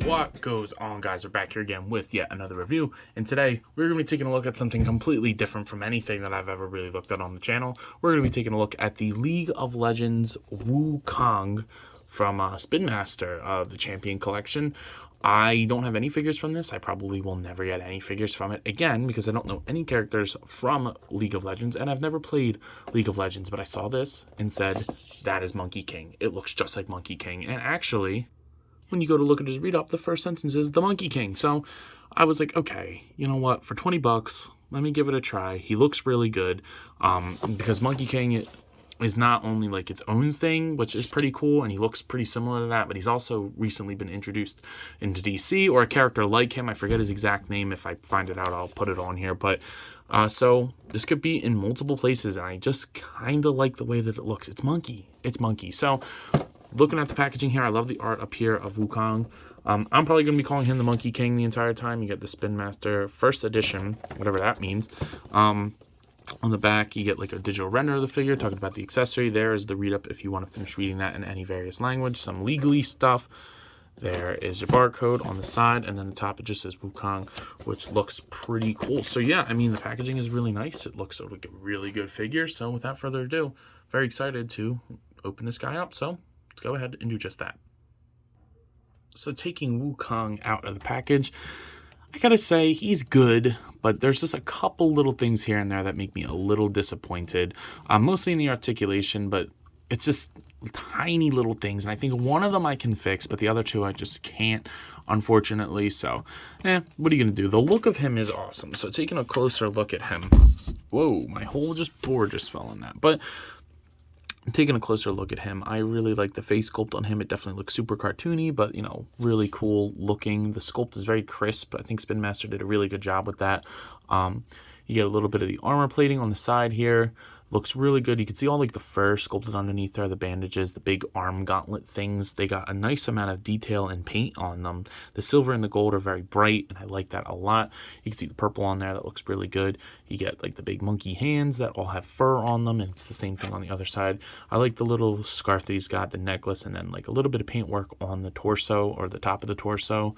What goes on, guys? We're back here again with yet another review, and today we're going to be taking a look at something completely different from anything that I've ever really looked at on the channel. We're going to be taking a look at the League of Legends Wukong from Spin Master, the Champion Collection. I don't have any figures from this. I probably will never get any figures from it again because I don't know any characters from League of Legends, and I've never played League of Legends, but I saw this and said, that is Monkey King. It looks just like Monkey King, and actually, when you go to look at his read-up, the first sentence is the Monkey King. So I was like, okay, you know what? For 20 bucks, let me give it a try. He looks really good because Monkey King is not only like its own thing, which is pretty cool, and he looks pretty similar to that, but he's also recently been introduced into DC, or a character like him. I forget his exact name. If I find it out, I'll put it on here. But so this could be in multiple places, and I just kind of like the way that it looks. It's Monkey. It's Monkey. So looking at the packaging here, I love the art up here of Wukong. I'm probably going to be calling him the Monkey King the entire time. You get the Spin Master first edition, whatever that means. On the back, you get like a digital render of the figure, talking about the accessory. There is the read-up if you want to finish reading that in any various language. Some legally stuff. There is your barcode on the side, and then the top it just says Wukong, which looks pretty cool. So yeah, I mean, the packaging is really nice. It looks like a really good figure. So without further ado, very excited to open this guy up. So let's go ahead and do just that. So taking Wukong out of the package, I gotta say he's good, but there's just a couple little things here and there that make me a little disappointed. Mostly in the articulation, but it's just tiny little things. And I think one of them I can fix, but the other two I just can't, unfortunately. So, what are you gonna do? The look of him is awesome. So taking a closer look at him. Whoa, my whole board just fell on that. But taking a closer look at him, I really like the face sculpt on him. It definitely looks super cartoony, but, you know, really cool looking. The sculpt is very crisp. I think Spin Master did a really good job with that. You get a little bit of the armor plating on the side here. Looks really good. You can see all like the fur sculpted underneath there, the bandages, the big arm gauntlet things. They got a nice amount of detail and paint on them. The silver and the gold are very bright, and I like that a lot. You can see the purple on there. That looks really good. You get like the big monkey hands that all have fur on them, and it's the same thing on the other side. I like the little scarf that he's got, the necklace, and then like a little bit of paint work on the torso or the top of the torso.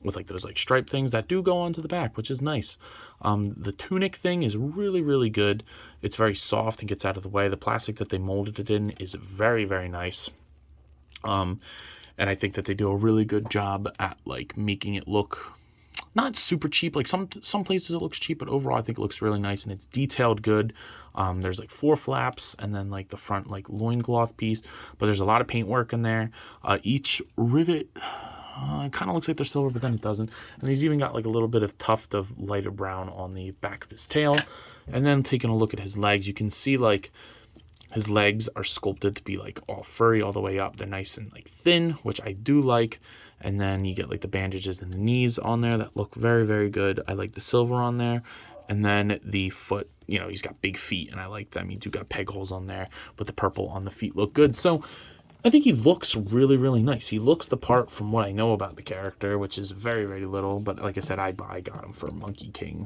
With like those like stripe things that do go onto the back, which is nice. The tunic thing is really, really good. It's very soft and gets out of the way. The plastic that they molded it in is very, very nice. And I think that they do a really good job at like making it look not super cheap. Like some places it looks cheap, but overall I think it looks really nice and it's detailed good. There's like 4 flaps and then like the front like loincloth piece, but there's a lot of paint work in there. Each rivet, it kind of looks like they're silver, but then it doesn't. And he's even got like a little bit of tuft of lighter brown on the back of his tail. And then taking a look at his legs, you can see like his legs are sculpted to be like all furry all the way up. They're nice and like thin, which I do like. And then you get like the bandages and the knees on there that look very, very good. I like the silver on there. And then the foot, you know, he's got big feet and I like them. You do got peg holes on there, but the purple on the feet look good. So I think he looks really, really nice. He looks the part from what I know about the character, which is very, very little. But like I said, I got him for Monkey King,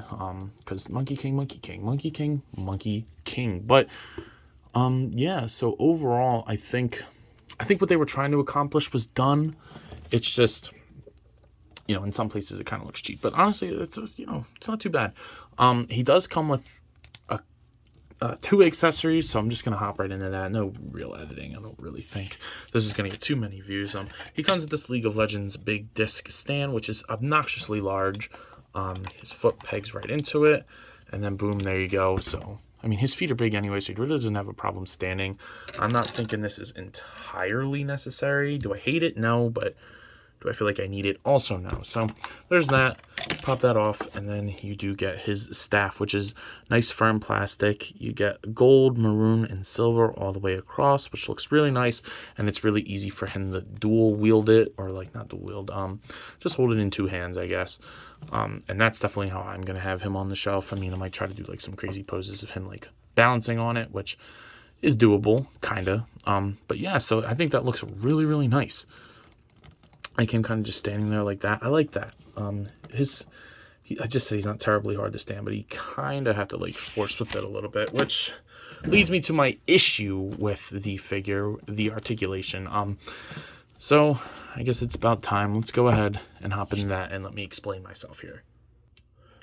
because Monkey King, Monkey King, Monkey King, Monkey King. But yeah. So overall, I think what they were trying to accomplish was done. It's just, you know, in some places it kind of looks cheap, but honestly, it's, you know, it's not too bad. He does come with 2 accessories, so I'm just gonna hop right into that. No real editing. I don't really think this is gonna get too many views. He comes with this League of Legends big disc stand, which is obnoxiously large. His foot pegs right into it, and then boom, there you go. So I mean, his feet are big anyway, so he really doesn't have a problem standing. I'm not thinking this is entirely necessary. Do I hate it? No, but do I feel like I need it? Also no. So there's that. Pop that off, and then you do get his staff, which is nice firm plastic. You get gold, maroon, and silver all the way across, which looks really nice, and it's really easy for him to dual wield it, or like not dual wield, just hold it in 2 hands, I guess. And that's definitely how I'm gonna have him on the shelf. I mean, I might try to do like some crazy poses of him like balancing on it, which is doable, kinda. But yeah, so I think that looks really, really nice. Like him kind of just standing there like that. I like that. His I just said he's not terribly hard to stand, but he kind of have to like force with it a little bit, which leads me to my issue with the figure, the articulation. So I guess it's about time. Let's go ahead and hop into that and let me explain myself here.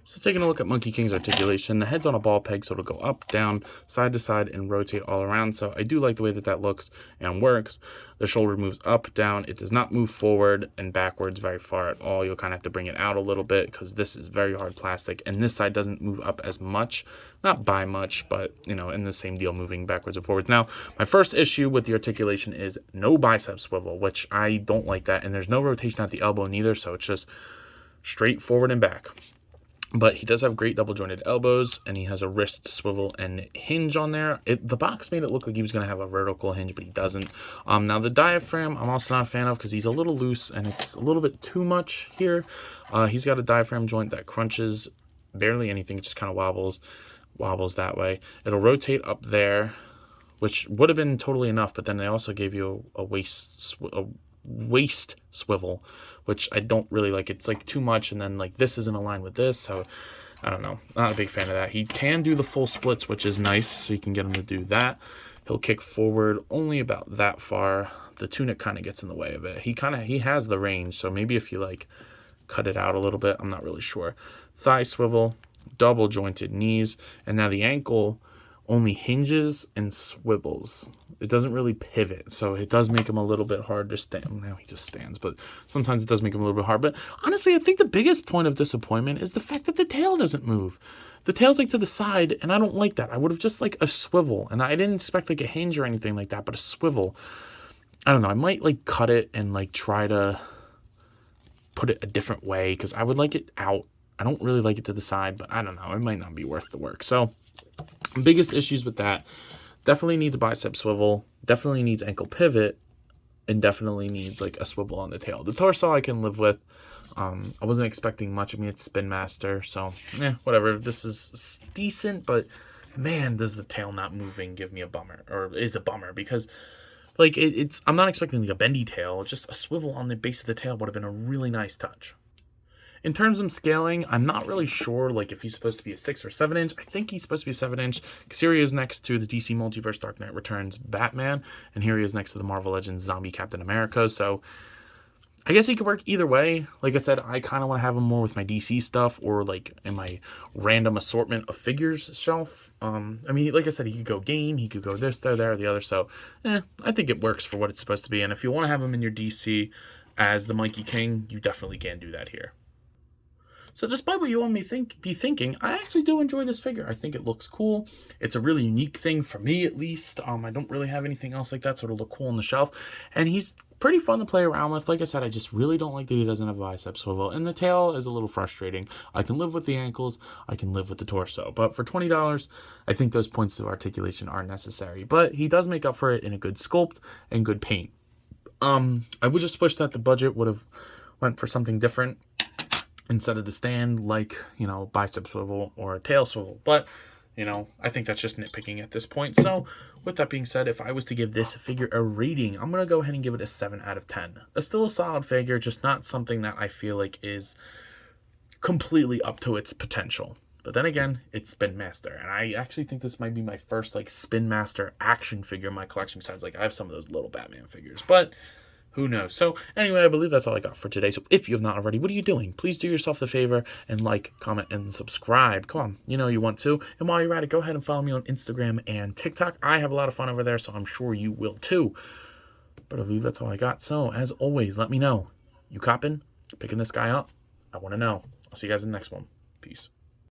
So taking a look at Monkey King's articulation, the head's on a ball peg, so it'll go up, down, side to side, and rotate all around. So I do like the way that that looks and works. The shoulder moves up, down. It does not move forward and backwards very far at all. You'll kind of have to bring it out a little bit because this is very hard plastic. And this side doesn't move up as much, not by much, but, you know, in the same deal, moving backwards and forwards. Now, my first issue with the articulation is no bicep swivel, which I don't like that. And there's no rotation at the elbow neither, so it's just straight forward and back. But he does have great double jointed elbows, and he has a wrist swivel and hinge on there. The box made it look like he was going to have a vertical hinge, but he doesn't. Now the diaphragm, I'm also not a fan of because he's a little loose and it's a little bit too much here. He's got a diaphragm joint that crunches barely anything. It just kind of wobbles that way. It'll rotate up there, which would have been totally enough, but then they also gave you a waist swivel, which I don't really like. It's like too much, and then like this isn't aligned with this, so I don't know. Not a big fan of that. He can do the full splits, which is nice, so you can get him to do that. He'll kick forward only about that far. The tunic kind of gets in the way of it. He has the range, so maybe if you like cut it out a little bit, I'm not really sure. Thigh swivel, double jointed knees, and now the ankle only hinges and swivels. It doesn't really pivot, so it does make him a little bit hard to stand. Now he just stands, but sometimes it does make him a little bit hard. But honestly, I think the biggest point of disappointment is the fact that the tail doesn't move. The tail's like to the side, and I don't like that. I would have just like a swivel, and I didn't expect like a hinge or anything like that, but a swivel. I don't know. I might like cut it and like try to put it a different way because I would like it out. I don't really like it to the side, but I don't know. It might not be worth the work. So biggest issues with that, definitely needs a bicep swivel, definitely needs ankle pivot, and definitely needs like a swivel on the tail. The torso I can live with. I wasn't expecting much. I mean, it's Spin Master, so whatever. This is decent, but man, does the tail not moving give me a bummer, or is a bummer, because like I'm not expecting like a bendy tail. Just a swivel on the base of the tail would have been a really nice touch. In terms of scaling, I'm not really sure like if he's supposed to be a 6 or 7 inch. I think he's supposed to be a 7 inch because here he is next to the DC Multiverse Dark Knight Returns Batman, and here he is next to the Marvel Legends Zombie Captain America. So I guess he could work either way. Like I said, I kind of want to have him more with my DC stuff or like in my random assortment of figures shelf. I mean, like I said, he could go game, he could go this, there, the other. So I think it works for what it's supposed to be. And if you want to have him in your DC as the Monkey King, you definitely can do that here. So despite what you all may be thinking, I actually do enjoy this figure. I think it looks cool. It's a really unique thing for me, at least. I don't really have anything else like that, so it'll look cool on the shelf. And he's pretty fun to play around with. Like I said, I just really don't like that he doesn't have a bicep swivel. And the tail is a little frustrating. I can live with the ankles. I can live with the torso. But for $20, I think those points of articulation are necessary. But he does make up for it in a good sculpt and good paint. I would just wish that the budget would have went for something different instead of the stand, like, you know, bicep swivel or a tail swivel. But, you know, I think that's just nitpicking at this point. So, with that being said, if I was to give this figure a rating, I'm going to go ahead and give it a 7 out of 10. It's still a solid figure, just not something that I feel like is completely up to its potential. But then again, it's Spin Master, and I actually think this might be my first, like, Spin Master action figure in my collection, besides, like, I have some of those little Batman figures. But who knows? So anyway, I believe that's all I got for today. So if you have not already, what are you doing? Please do yourself the favor and like, comment, and subscribe. Come on, you know you want to. And while you're at it, go ahead and follow me on Instagram and TikTok. I have a lot of fun over there, so I'm sure you will too. But I believe that's all I got. So as always, let me know. You copping? Picking this guy up? I want to know. I'll see you guys in the next one. Peace.